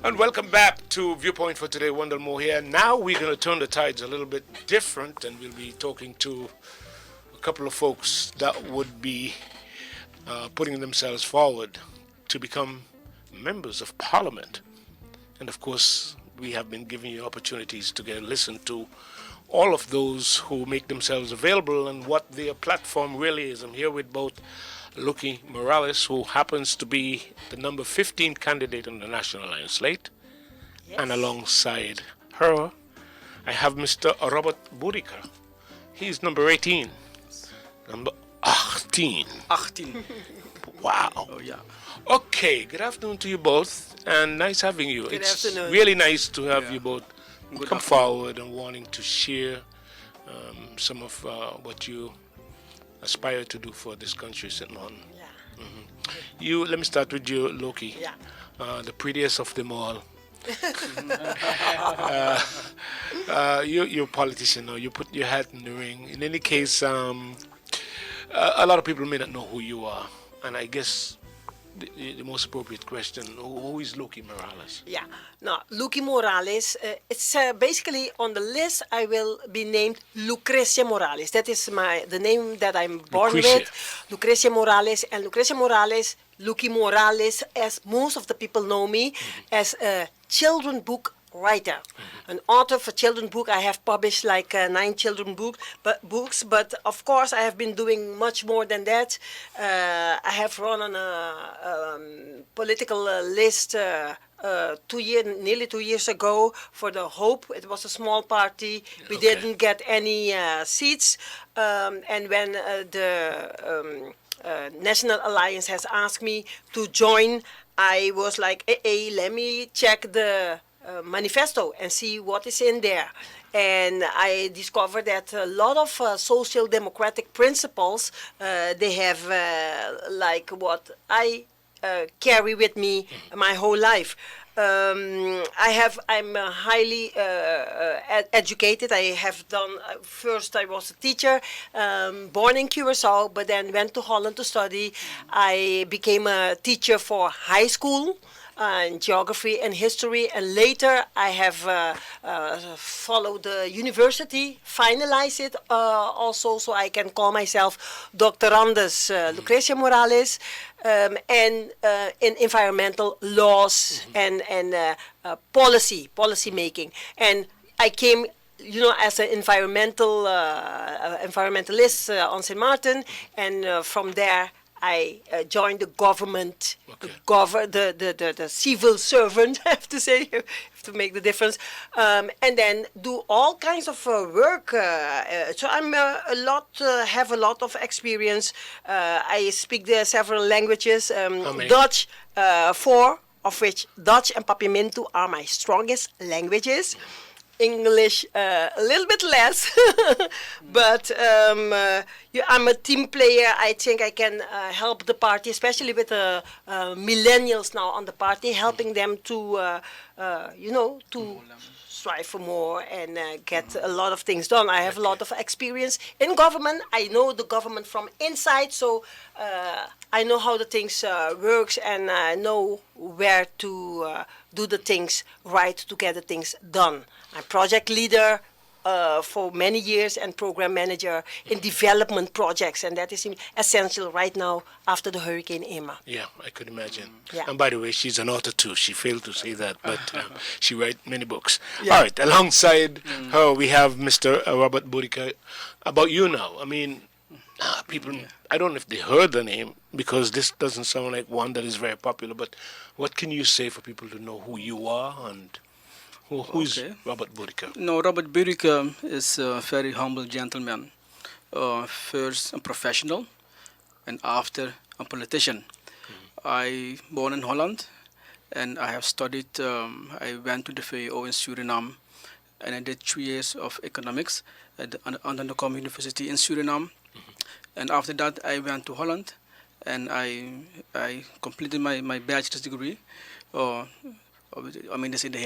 And welcome back to Viewpoint for today. Wendell Moore here. Now we're going to turn the tides a little bit different, and we'll be talking to a couple of folks that would be putting themselves forward to become members of Parliament. And of course, we have been giving you opportunities to get listen to all of those who make themselves available and what their platform really is. I'm here with both Lucky Morales, who happens to be the number 15 candidate on the National Alliance slate. Yes. And alongside her, I have Mr. Robert Budike. He's number 18. Number 18. 18. Wow. Oh, yeah. Okay, good afternoon to you both, and nice having you. Good it's afternoon. Really nice to have you both Good come afternoon. forward and wanting to share some of what you aspire to do for this country, sitting on. Yeah. Let me start with you, Loki. Yeah. The prettiest of them all. You're a politician now. You put your hat in the ring. In any case, a lot of people may not know who you are, and I guess the most appropriate question: who is Loki Morales? Yeah. Now, Lucky Morales, it's basically on the list. I will be named Lucrecia Morales. That is the name that I'm born Lucrecia. with. Lucrecia Morales. And Lucrecia Morales, Lucky Morales, as most of the people know me, as a children book writer, an author for children book. I have published like 9 children books, but of course I have been doing much more than that. I have run on a political list nearly 2 years ago for the Hope. It was a small party. We Okay. didn't get any seats, and when the National Alliance has asked me to join, I was like, hey, let me check the manifesto and see what is in there. And I discovered that a lot of social democratic principles, they have like what I carry with me my whole life. I'm highly educated. I have done, first I was a teacher, born in Curacao, but then went to Holland to study. I became a teacher for high school in geography and history, and later I have followed the university, finalized it also, so I can call myself Doctorandus Lucrecia Morales, and in environmental laws and policy making. And I came, as an environmentalist on St. Martin, and from there I joined the government, Okay. the civil servant, I have to say, to make the difference, and then do all kinds of work. So I'm have a lot of experience. I speak several languages, many? Dutch, 4 of which Dutch and Papiamento are my strongest languages. English a little bit less, but I'm a team player. I think I can help the party, especially with the millennials now on the party, helping them to, to strive for more and get a lot of things done. I have a lot of experience in government. I know the government from inside, so I know how the things works, and I know where to do the things right to get the things done. I'm project leader for many years and program manager in development projects, and that is essential right now after the Hurricane Irma. Yeah, I could imagine. Yeah. And by the way, she's an author too. She failed to say that, but she writes many books. Yeah. All right, alongside her, we have Mr. Robert Budike. About you now, I mean, people, I don't know if they heard the name, because this doesn't sound like one that is very popular, but what can you say for people to know who you are and who's Okay. Robert Budike? No, Robert Budike is a very humble gentleman. First a professional, and after a politician. I born in Holland, and I have studied. I went to the VWO in Suriname, and I did 3 years of economics at the Anderlecht University in Suriname. And after that, I went to Holland, and I completed my bachelor's degree. It's in the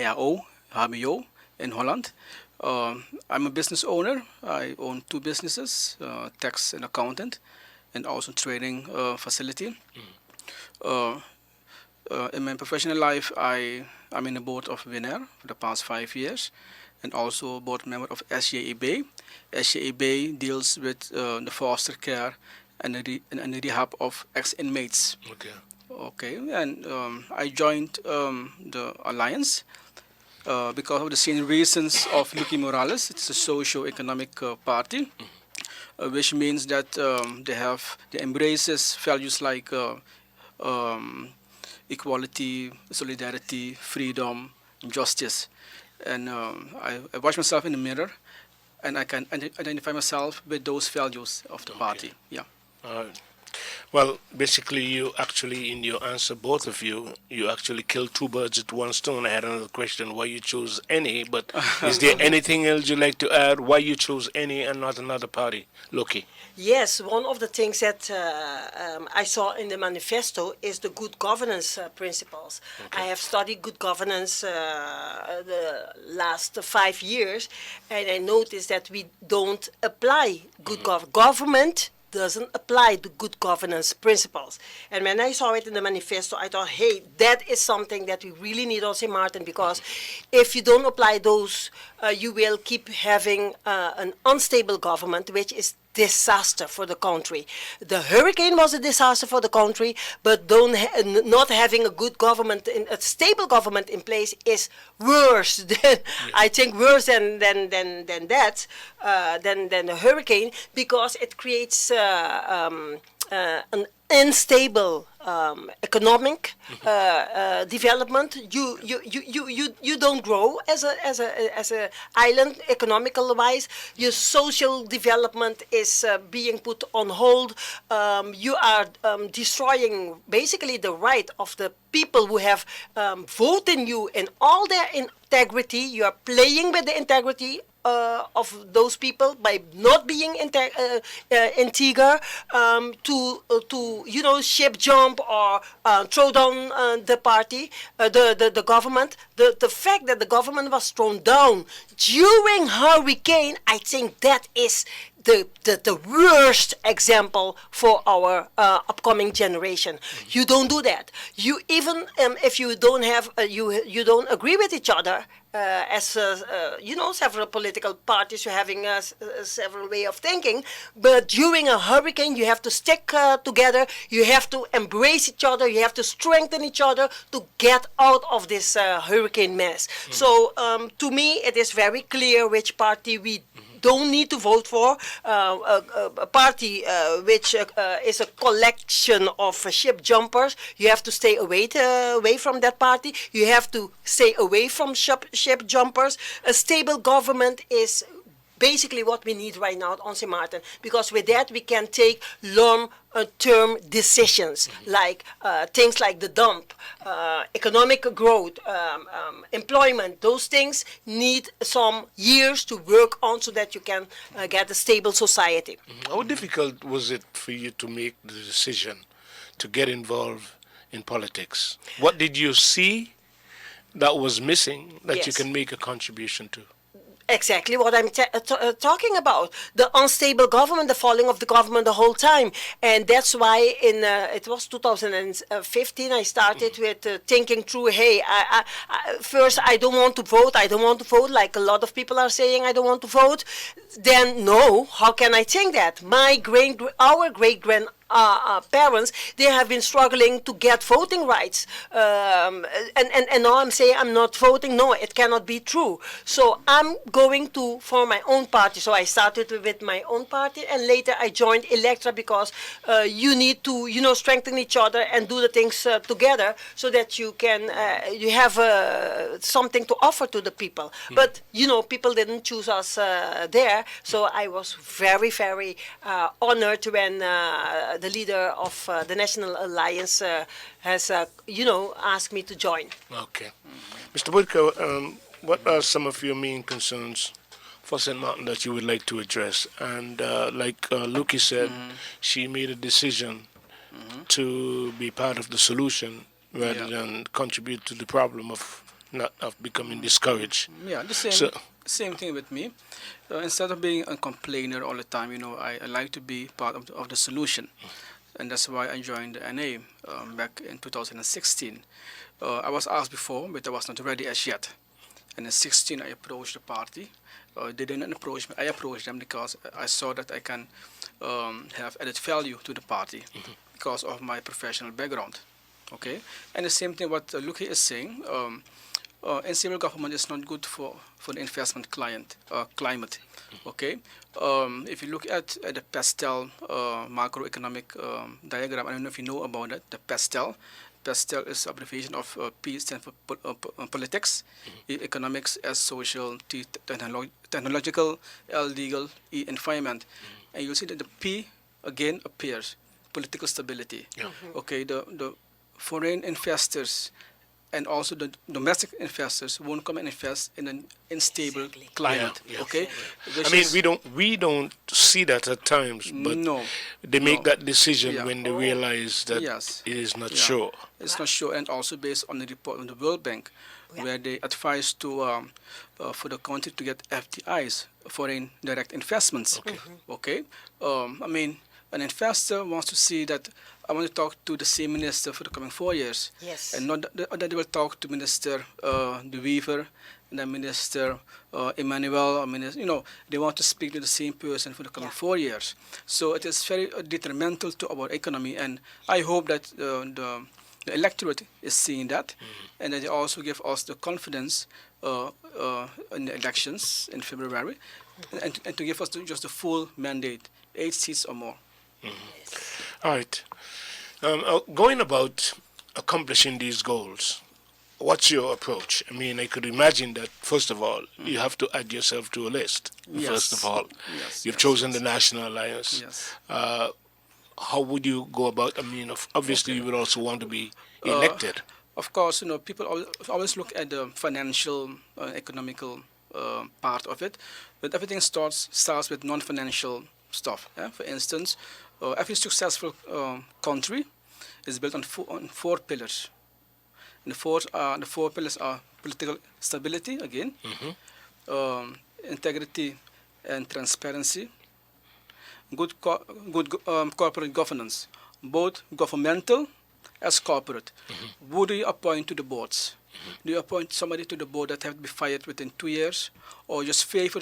HBO in Holland. I'm a business owner. I own 2 businesses, tax and accountant, and also training facility. In my professional life, I'm in the board of WinR for the past 5 years, and also board member of SJEB. SJEB deals with the foster care and the rehab of ex-inmates. Okay. Okay, and I joined the alliance because of the same reasons of Lucky Morales. It's a socio-economic party, which means that they embraces values like um, equality, solidarity, freedom, justice. And I watch myself in the mirror, and I can identify myself with those values of the party. Yeah. All right. Well, basically, you actually, in your answer, both of you, you actually killed two birds with one stone. I had another question, why you chose any, but is there anything else you'd like to add, why you chose any and not another party? Loki. Yes, one of the things that I saw in the manifesto is the good governance principles. Okay. I have studied good governance the last 5 years, and I noticed that we don't apply good government doesn't apply the good governance principles. And when I saw it in the manifesto, I thought, hey, that is something that we really need on St. Martin, because if you don't apply those, you will keep having an unstable government, which is disaster for the country. The hurricane was a disaster for the country, but not having a good government, a stable government in place is worse than, I think worse than that, than the hurricane, because it creates an unstable economic development. You don't grow as a island economical wise. Your social development is being put on hold. You are destroying basically the right of the people who have voted you in all their integrity. You are playing with the integrity of those people by not being integer, to ship jump or throw down the party, the government. The fact that the government was thrown down during hurricane, I think that is the worst example for our upcoming generation. You don't do that. You even if you don't have you don't agree with each other. As several political parties, you're having several way of thinking, but during a hurricane, you have to stick together. You have to embrace each other. You have to strengthen each other to get out of this hurricane mess. So, to me, it is very clear which party we don't need to vote for. A party which is a collection of ship jumpers. You have to stay away from that party. You have to stay away from ship jumpers. A stable government is basically what we need right now on St. Martin, because with that we can take long-term decisions, like things like the dump, economic growth, employment. Those things need some years to work on so that you can get a stable society. How difficult was it for you to make the decision to get involved in politics? What did you see that was missing that you Yes. can make a contribution to? Exactly what I'm talking about. The unstable government, the falling of the government the whole time. And that's why it was 2015 I started with thinking through, hey, first I don't want to vote, like a lot of people are saying I don't want to vote. Then no, how can I think that? Our great-grand parents, they have been struggling to get voting rights. And now I'm saying I'm not voting. No, it cannot be true. So I'm going to form my own party. So I started with my own party, and later I joined Electra, because you need to, strengthen each other and do the things together so that you can, you have something to offer to the people. But, people didn't choose us there. So I was very, very honored when the leader of the National Alliance has, asked me to join. Okay. Mr. Budike, what are some of your main concerns for St. Martin that you would like to address? And like Luki said, she made a decision to be part of the solution rather than contribute to the problem of becoming discouraged. Yeah, the same thing with me. Instead of being a complainer all the time, I like to be part of the solution. and that's why I joined the NA back in 2016. I was asked before, but I was not ready as yet. And in 16, I approached the party. They didn't approach me. I approached them because I saw that I can have added value to the party because of my professional background. Okay, and the same thing what Luki is saying. In civil government is not good for the investment climate. Okay, if you look at the pastel macroeconomic diagram, I don't know if you know about it. The pastel. Pastel is abbreviation of P stands for politics, E economics, S social, T technological, L legal, E environment, and you see that the P again appears, political stability. Yeah. Okay, the foreign investors and also the domestic investors won't come and invest in an unstable Exactly. climate. Yeah, yeah. Okay, I mean, we don't see that at times, but no, they make no. that decision Yeah. when they realize that Yes. it is not Yeah. sure. It's not sure, and also based on the report of the World Bank, where they advise to for the country to get FDIs, foreign direct investments. Okay. I mean, an investor wants to see that I want to talk to the same minister for the coming 4 years, Yes. and not that they will talk to Minister De Wever and then Minister Emmanuel. They want to speak to the same person for the coming 4 years. So it is very detrimental to our economy, and I hope that the electorate is seeing that, and that they also give us the confidence in the elections in February, and to give us just the full mandate, 8 seats or more. All right. Going about accomplishing these goals, what's your approach? I mean, I could imagine that, first of all, you have to add yourself to a list, Yes. first of all. Yes, You've yes, chosen yes. the National Alliance. Yes. How would you go about, I mean, obviously you would also want to be elected. Of course, people always look at the financial, economical part of it, but everything starts with non-financial stuff. Yeah? For instance, every successful country is built on four pillars. And the four pillars are political stability, again, integrity and transparency, good corporate governance, both governmental as corporate. Who do you appoint to the boards? Do you appoint somebody to the board that have to be fired within 2 years, or just favor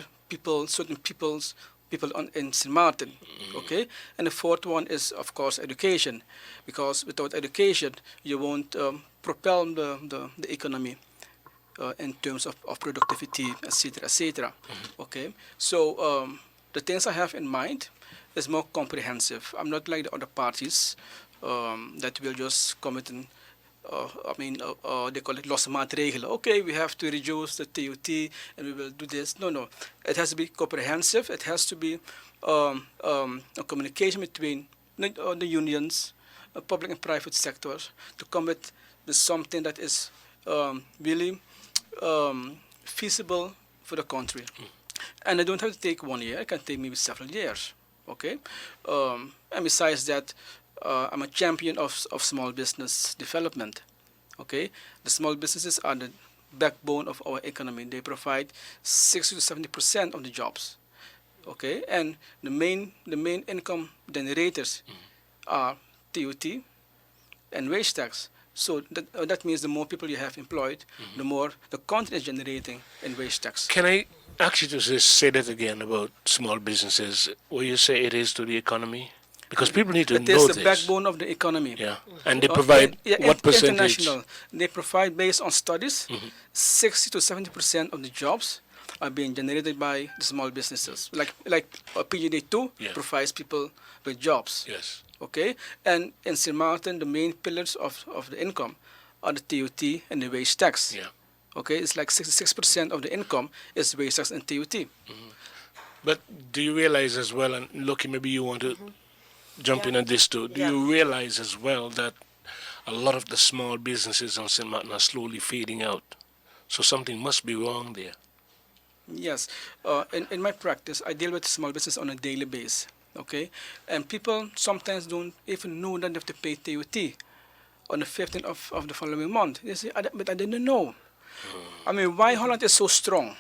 certain people in St. Martin? Okay, and the fourth one is, of course, education, because without education, you won't propel the economy in terms of productivity, etc., etc. Okay, so the things I have in mind is more comprehensive. I'm not like the other parties that will just commit and they call it losmaatregelen. Okay, we have to reduce the TUT and we will do this. No. It has to be comprehensive. It has to be a communication between the unions, public and private sectors, to come with something that is really feasible for the country. And I don't have to take 1 year. It can take maybe several years. Okay, and besides that, I'm a champion of small business development. Okay, the small businesses are the backbone of our economy. They provide 60 to 70% of the jobs. Okay, and the main income generators are TUT and wage tax. So that means the more people you have employed, the more the country is generating in wage tax. Can I ask you to just say that again about small businesses? Will you say it is to the economy? Because people need to It know is this. the backbone of the economy. Yeah, and they provide what percentage? International. They provide, based on studies, 60 to 70% of the jobs are being generated by the small businesses. Like PGD2 provides people with jobs. Yes. Okay, and in St. Martin, the main pillars of the income are the TUT and the wage tax. Yeah. Okay, it's like 66% of the income is wage tax and TUT. But do you realize as well, and Loki, maybe you want to jump in on this too, do you realize as well that a lot of the small businesses on St. Martin are slowly fading out? So something must be wrong there. Yes, in my practice, I deal with small business on a daily basis. Okay, and people sometimes don't even know that they have to pay TUT on the 15th of the following month. They say, but I didn't know. I mean, why Holland is so strong?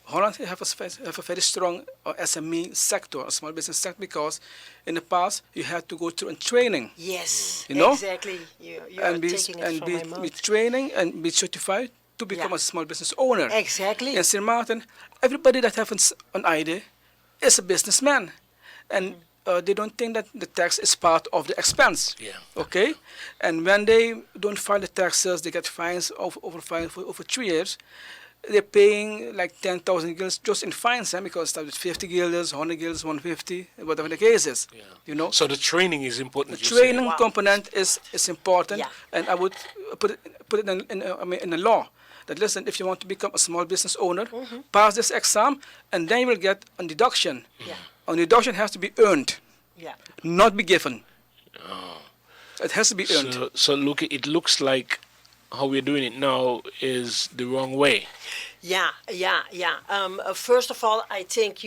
Holland have a very strong SME sector, a small business sector, because in the past you had to go through a training. Yes, You know? exactly. You are And be, taking it and from be, my mouth. be training and be certified to become Yeah. a small business owner. Exactly. In St. Martin, everybody that has an idea is a businessman. And they don't think that the tax is part of the expense. Yeah. Okay? And when they don't file the taxes, they get fines over 3 years. They're paying like 10,000 guilders just in fines, because it starts with 50 guilders, 100 guilders, 150, whatever the case is. Yeah. You know? So the training is important. The you say. training Wow. component is important, Yeah. and I would put it in the law that, listen, if you want to become a small business owner, pass this exam, and then you will get a deduction. Yeah. A deduction has to be earned, Yeah. not be given. It has to be earned. So look, it looks like how we're doing it now is the wrong way. Yeah. First of all, I think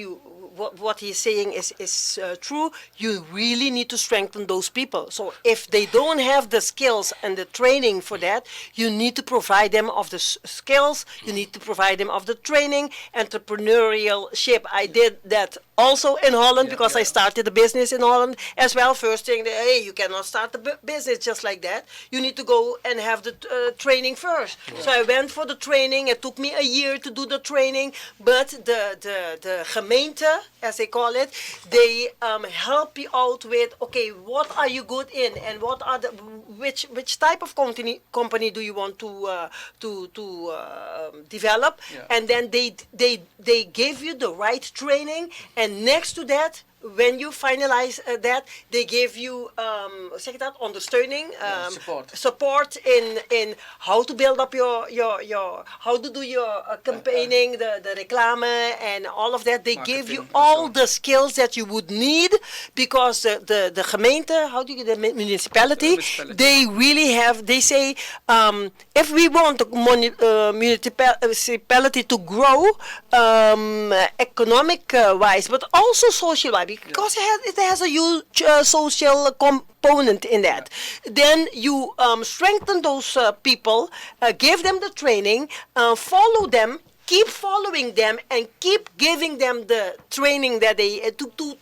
what he's saying is true. You really need to strengthen those people. So if they don't have the skills and the training for that, you need to provide them of the skills. You need to provide them of the training, entrepreneurship. I did that also in Holland because I started a business in Holland as well. First thing, hey, you cannot start a business just like that. You need to go and have the training first. So I went for the training. It took me a year to do the training, but the gemeente, as they call it, they help you out with, okay, what are you good in, and what are the which type of company do you want to develop, and then they give you the right training, and next to that, when you finalize that, they give you zeg dat, ondersteuning, support in how to build up your how to do your campaigning, the reclame and all of that. They give you all the skills that you would need, because the gemeente, how do you the municipality, they really have. They say if we want the municipality to grow economic wise, but also social wise, because it has a huge social component in that. Then you strengthen those people, give them the training, follow them, keep following them, and keep giving them the training that they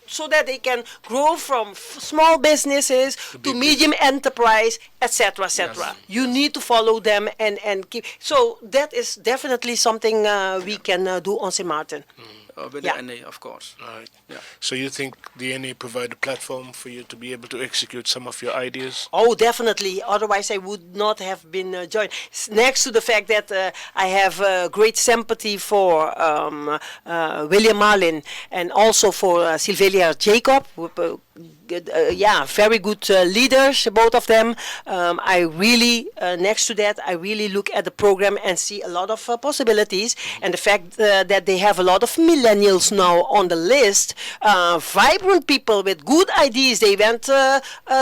so that they can grow from small businesses to medium enterprise, etc., etc. Yes. You need to follow them and keep. So that is definitely something we can do on St. Martin. With the NA, of course. All right. Yeah. So you think the NA provide a platform for you to be able to execute some of your ideas? Oh, definitely. Otherwise, I would not have been joined. Next to the fact that I have great sympathy for William Marlin and also for Sylvelia Jacob. Very good leaders, both of them. I really, next to that, I really look at the program and see a lot of possibilities. And the fact that they have a lot of millennials now on the list, vibrant people with good ideas. They went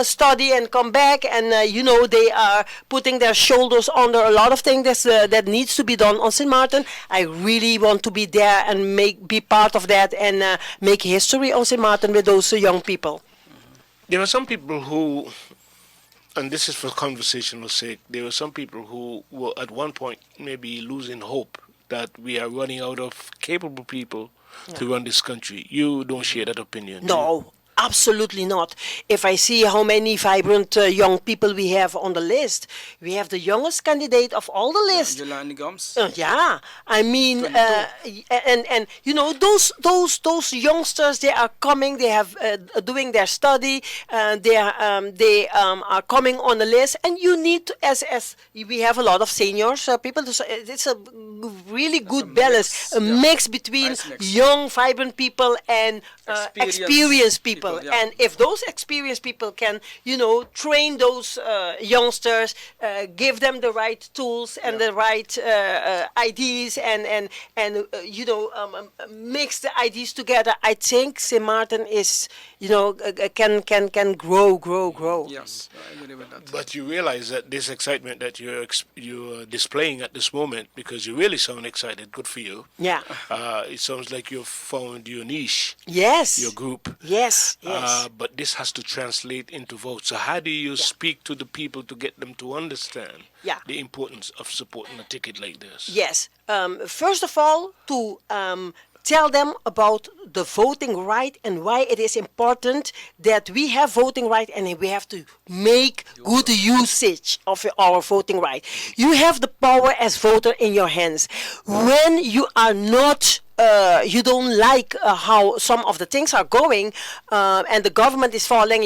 study and come back, and they are putting their shoulders under a lot of things that needs to be done on St. Martin. I really want to be there and be part of that and make history on St. Martin with those young people. There are some people who, and this is for conversational sake, there are some people who were at one point maybe losing hope that we are running out of capable people to run this country. You don't share that opinion? No. Absolutely not. If I see how many vibrant young people we have on the list, we have the youngest candidate of all the list. Jelani Gums. I mean, and those youngsters, they are coming. They have doing their study. They are coming on the list, and you need to, as we have a lot of seniors people. It's a really good balance, a mix between young, vibrant people and experienced people. And if those experienced people can, train those youngsters, give them the right tools and the right ideas, and mix the ideas together, I think St. Martin is, can grow. Yes, I agree with that. But you realize that this excitement that you're displaying at this moment, because you realize really sound excited. Good for you. Yeah. It sounds like you've found your niche, Yes. your group. Yes. Yes. But this has to translate into votes. So how do you speak to the people to get them to understand Yeah. the importance of supporting a ticket like this? Yes. First of all, to tell them about the voting right and why it is important that we have voting right and we have to make good usage of our voting right. You have the power as voter in your hands. When you are not you don't like how some of the things are going, and the government is falling.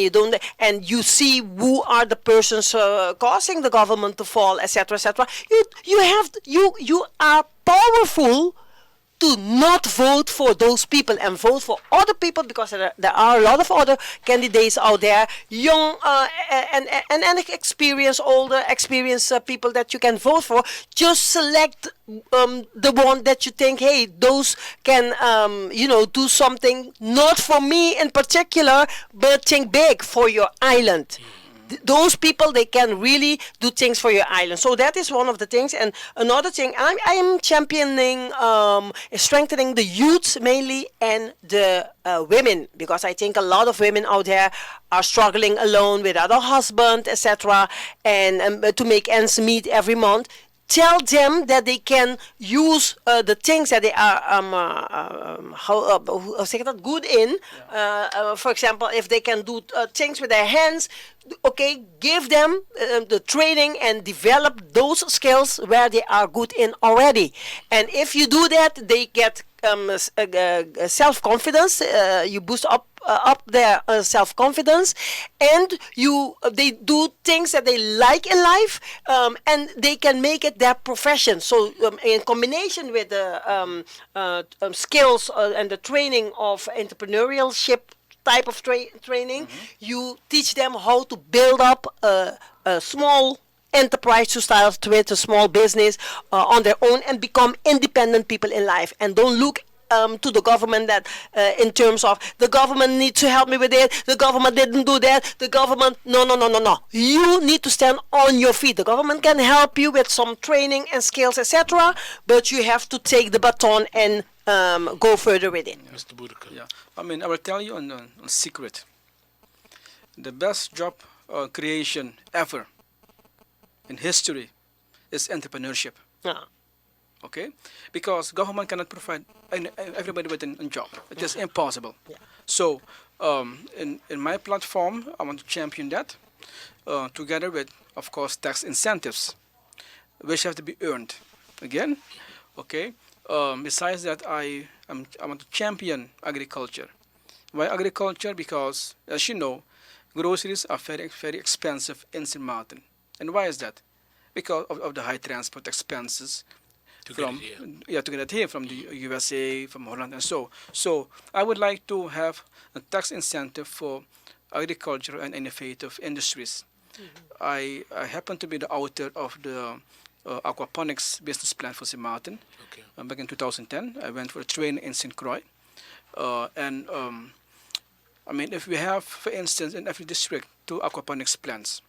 And you see who are the persons causing the government to fall, etc., etc. You are powerful to not vote for those people and vote for other people, because there are a lot of other candidates out there, young and experienced, older, experienced people that you can vote for. Just select the one that you think, hey, those can, do something, not for me in particular, but think big for your island. Those people, they can really do things for your island. So that is one of the things. And another thing, I am championing strengthening the youth mainly and the women, because I think a lot of women out there are struggling alone without a husband, etc., and to make ends meet every month. Tell them that they can use the things that they are good in. For example, if they can do things with their hands, okay, give them the training and develop those skills where they are good in already. And if you do that, they get self-confidence. You boost up their self-confidence, and they do things that they like in life, and they can make it their profession. So in combination with the skills and the training of entrepreneurship type of training, you teach them how to build up a small enterprise to start with, a small business on their own, and become independent people in life. And don't look to the government that in terms of the government needs to help me with it, the government didn't do that, the government, no. You need to stand on your feet. The government can help you with some training and skills, etc., but you have to take the baton and go further with it. Mr. Budike. Yeah, I mean, I will tell you a secret. The best job creation ever in history is entrepreneurship. Yeah. Okay, because government cannot provide everybody with a job. It is impossible. Yeah. So in my platform, I want to champion that together with, of course, tax incentives, which have to be earned. Again, okay. Besides that, I want to champion agriculture. Why agriculture? Because, as you know, groceries are very, very expensive in St. Martin. And why is that? Because of the high transport expenses to get it here from the USA, from Holland, and so. So I would like to have a tax incentive for agriculture and innovative industries. I happen to be the author of the aquaponics business plan for St. Martin. Okay. Back in 2010, I went for a training in St. Croix. I mean, if we have, for instance, in every district, 2 aquaponics plants,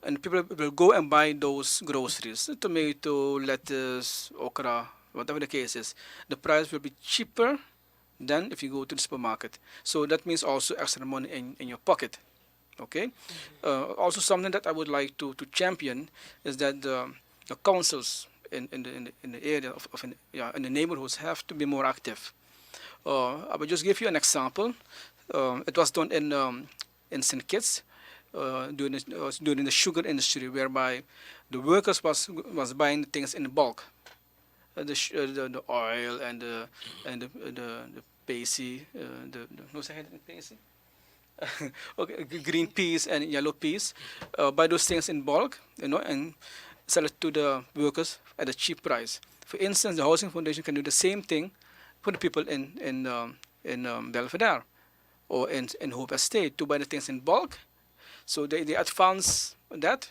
and people will go and buy those groceries, tomato, lettuce, okra, whatever the case is, the price will be cheaper than if you go to the supermarket. So that means also extra money in your pocket. Okay. Also, something that I would like to champion is that the councils in the area in the neighborhoods have to be more active. I will just give you an example. It was done in St. Kitts during the sugar industry, whereby the workers was buying things in bulk, the oil and the pacey, pacey. Okay, green peas and yellow peas, buy those things in bulk, and sell it to the workers at a cheap price. For instance, the Housing Foundation can do the same thing for the people in Belvedere or in Hope Estate to buy the things in bulk. So they advance that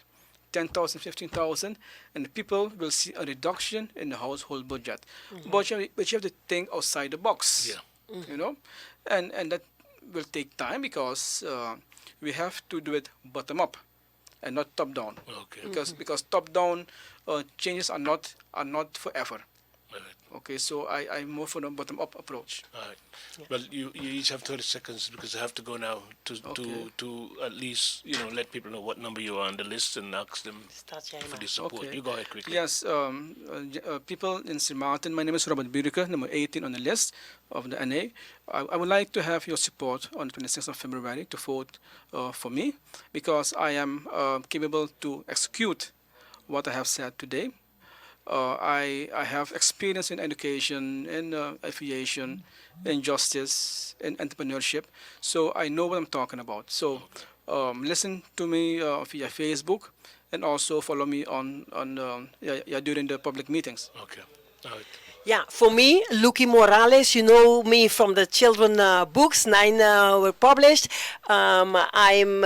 10,000, 15,000, and the people will see a reduction in the household budget. But you have to think outside the box, and that will take time because we have to do it bottom up. and not top down. Okay. Because top down changes are not forever. All right. Okay, so I'm more for the bottom up approach. All right. Well, you each have 30 seconds because I have to go now Okay. to at least let people know what number you are on the list and ask them for the support. Okay. You go ahead quickly. Yes, people in St. Martin, my name is Robert Budike, number 18 on the list of the NA. I would like to have your support on the 26th of February to vote for me because I am capable to execute what I have said today. I have experience in education, in aviation, in justice, in entrepreneurship, so I know what I'm talking about. So listen to me via Facebook, and also follow me on during the public meetings. Okay. All right. Yeah, for me, Lucky Morales, you know me from the children books, 9 were published. I'm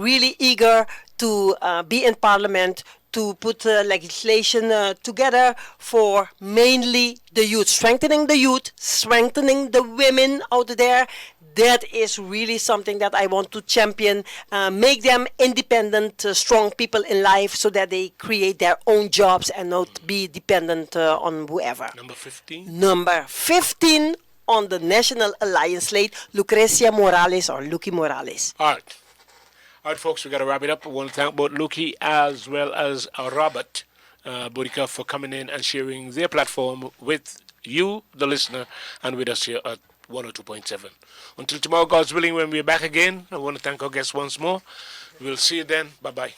really eager to be in Parliament to put legislation together for mainly the youth, strengthening the women out there. That is really something that I want to champion, make them independent, strong people in life so that they create their own jobs and not be dependent on whoever. Number 15. Number 15 on the National Alliance slate, Lucrecia Morales or Lucky Morales. All right. All right, folks, we got to wrap it up. I want to thank both Luki as well as Robert Budike for coming in and sharing their platform with you, the listener, and with us here at 102.7. Until tomorrow, God's willing, when we're back again, I want to thank our guests once more. We'll see you then. Bye-bye.